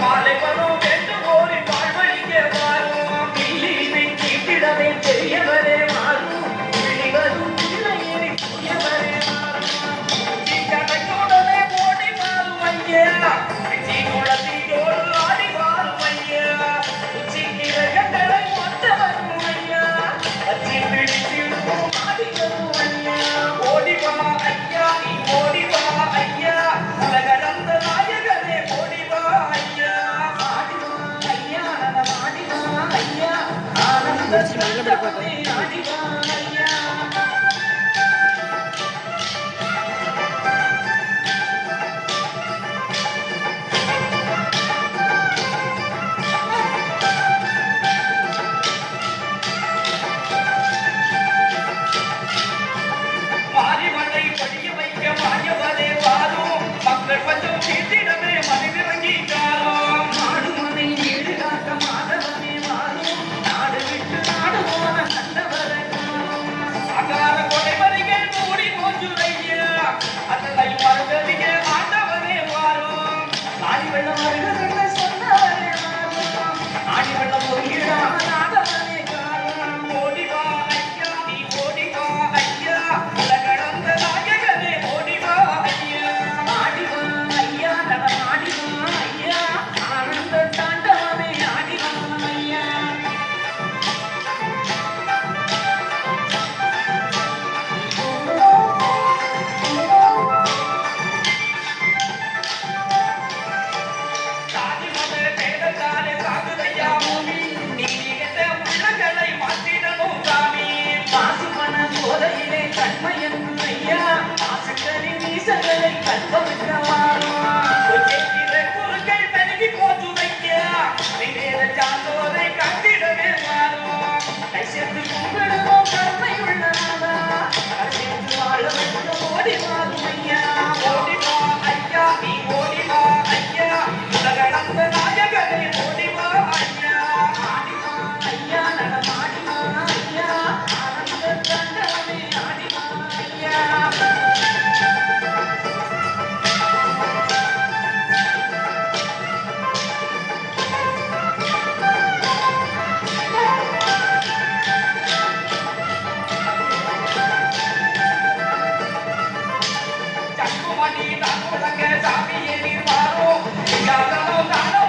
மாலை வரும் என்று ஓடி வாழ்வழிக்க மாறும் பிள்ளையை தீட்டிடவே பெரியவரே மாறும் பிள்ளை வரும் பிள்ளையை புரியவரே மாறும் கடையோடவே ஓடி மாறும் ஐயா குளத்தியோடு ஆடி மாறும் ஐயா கிரகங்களை ஒத்த வரும் ஐயா அச்சி பிடிச்சிடும் ஆடி வரும் ஐயா ஓடிவா ஐயா நீ ஓடிவா ஐயா உலகடந்த நாயகனே ஓடிவா ஐயா ஆடிவா ஐயா ஆடிவா ஐயா ஆனந்த ஆடிவா ஐயா பஞ்சம் தீர்த்திடமே மனிதரங்கி காலம் நாடு மனை வீடு காக்க மாதவனே மாறும் நாடு விட்டு நாடு போன நல்லவரை அகார கொலை வரிகள் மூடி போச்சுதையா அதனை மறுபடிய ஆண்டவனே மாறும் ஆடி வெள்ளம் வருகிறத சொன்னவரே மாறும் ஆடி வெள்ளம் பொங்கிடாம நாதவனே காலம் ஓடிவா ஐயா நீ ஓடிவா ஐயா உலகடந்த நாயகனே ஓடிவா ஐயா ஆடிவா ஐயா நடமாடிவா ஐயா ஆனந்த தாண்டவனே ஆடிவா ஐயா சாதி மத பேதத்தாலே சாகுதையா பூமி நீதிகட்ட உள்ளங்களை மாற்றிடணும் சாமி பாசி மன போதையிலே கண்மையன் ஐயா ஆசங்களின் நீசங்களை கல்பமிட்டவாரும் குறுக்கள் பெருகி போச்சுதையா நினைத சாந்தோரை கண்டிடவே மாறும் கை சேர்த்து கும்பிடுவோம் கருணை உள்ளனாதா கை சேர்த்து வாழ வைக்க ஓடி மாறும் ஐயா ஓடிவா ஐயா நீ ஓடிவா ஐயா உலகடந்த நாயகனே ஓடிவா ஐயா ஆடிவா ஐயா நடமாடிவா ஐயா ஆனந்த தண்டவனே ஆடிவா ஐயா சக்குமணி தானுலக சாமியே நீர் மாறும் யாதனோ தானோ